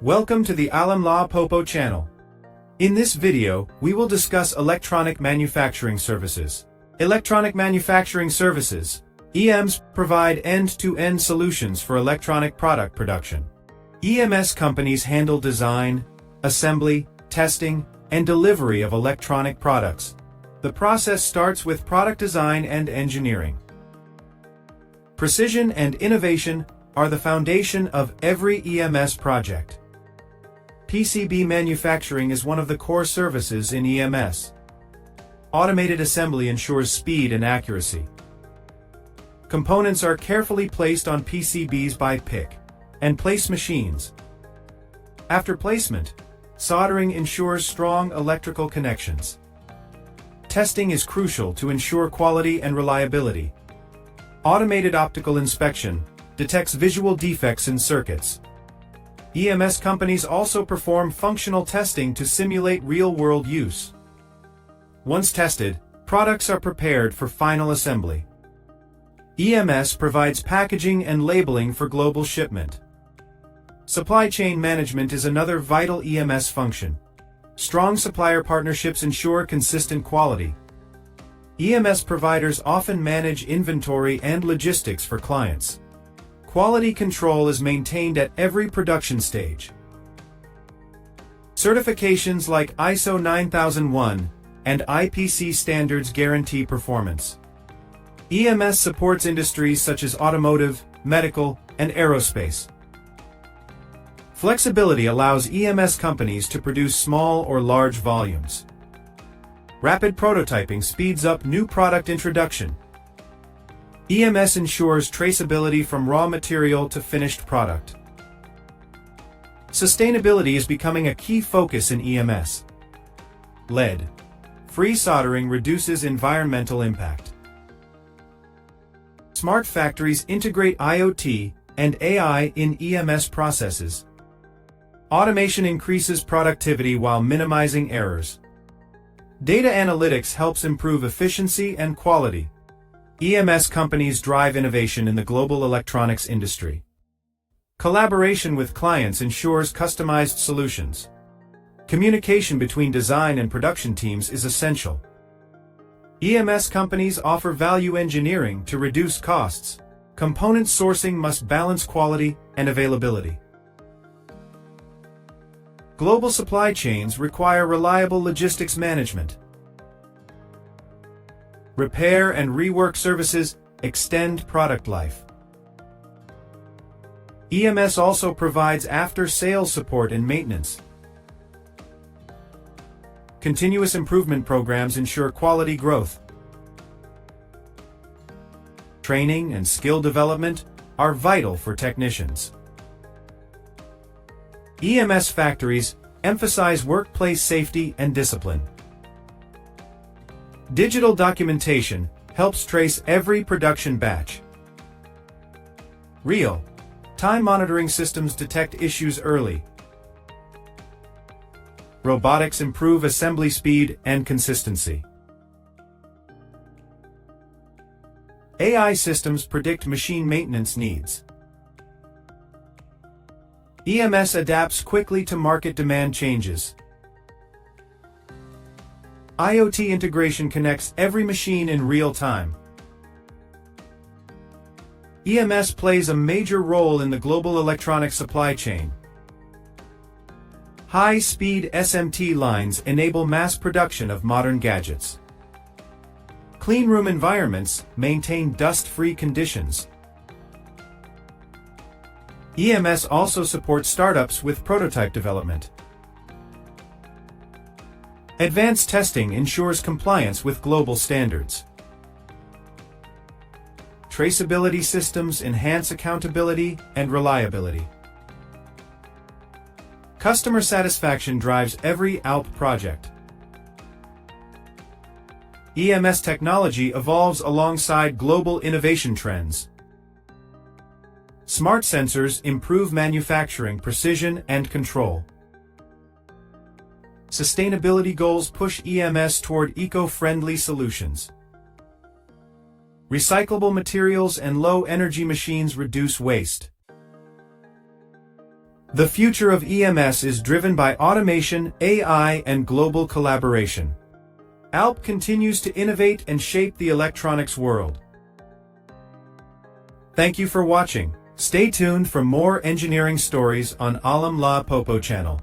Welcome to the Lawe Popo channel. In this video, we will discuss electronic manufacturing services. Electronic manufacturing services, EMS, provide end-to-end solutions for electronic product production. EMS companies handle design, assembly, testing, and delivery of electronic products. The process starts with product design and engineering. Precision and innovation are the foundation of every EMS project. PCB manufacturing is one of the core services in EMS. Automated assembly ensures speed and accuracy. Components are carefully placed on PCBs by pick and place machines. After placement, soldering ensures strong electrical connections. Testing is crucial to ensure quality and reliability. Automated optical inspection detects visual defects in circuits. EMS companies also perform functional testing to simulate real-world use. Once tested, products are prepared for final assembly. EMS provides packaging and labeling for global shipment. Supply chain management is another vital EMS function. Strong supplier partnerships ensure consistent quality. EMS providers often manage inventory and logistics for clients. Quality control is maintained at every production stage. Certifications like ISO 9001 and IPC standards guarantee performance. EMS supports industries such as automotive, medical, and aerospace. Flexibility allows EMS companies to produce small or large volumes. Rapid prototyping speeds up new product introduction. EMS ensures traceability from raw material to finished product. Sustainability is becoming a key focus in EMS. Lead-free soldering reduces environmental impact. Smart factories integrate IoT and AI in EMS processes. Automation increases productivity while minimizing errors. Data analytics helps improve efficiency and quality. EMS companies drive innovation in the global electronics industry. Collaboration with clients ensures customized solutions. Communication between design and production teams is essential. EMS companies offer value engineering to reduce costs. Component sourcing must balance quality and availability. Global supply chains require reliable logistics management. Repair and rework services extend product life. EMS also provides after-sales support and maintenance. Continuous improvement programs ensure quality growth. Training and skill development are vital for technicians. EMS factories emphasize workplace safety and discipline. Digital documentation helps trace every production batch. Real-time monitoring systems detect issues early. Robotics improve assembly speed and consistency. AI systems predict machine maintenance needs. EMS adapts quickly to market demand changes. IoT integration connects every machine in real time. EMS plays a major role in the global electronic supply chain. High-speed SMT lines enable mass production of modern gadgets. Clean room environments maintain dust-free conditions. EMS also supports startups with prototype development. Advanced testing ensures compliance with global standards. Traceability systems enhance accountability and reliability. Customer satisfaction drives every ALP project. EMS technology evolves alongside global innovation trends. Smart sensors improve manufacturing precision and control. Sustainability goals push EMS toward eco-friendly solutions. Recyclable materials and low-energy machines reduce waste. The future of EMS is driven by automation, AI, and global collaboration. ALP continues to innovate and shape the electronics world. Thank you for watching. Stay tuned for more engineering stories on Alam La Popo channel.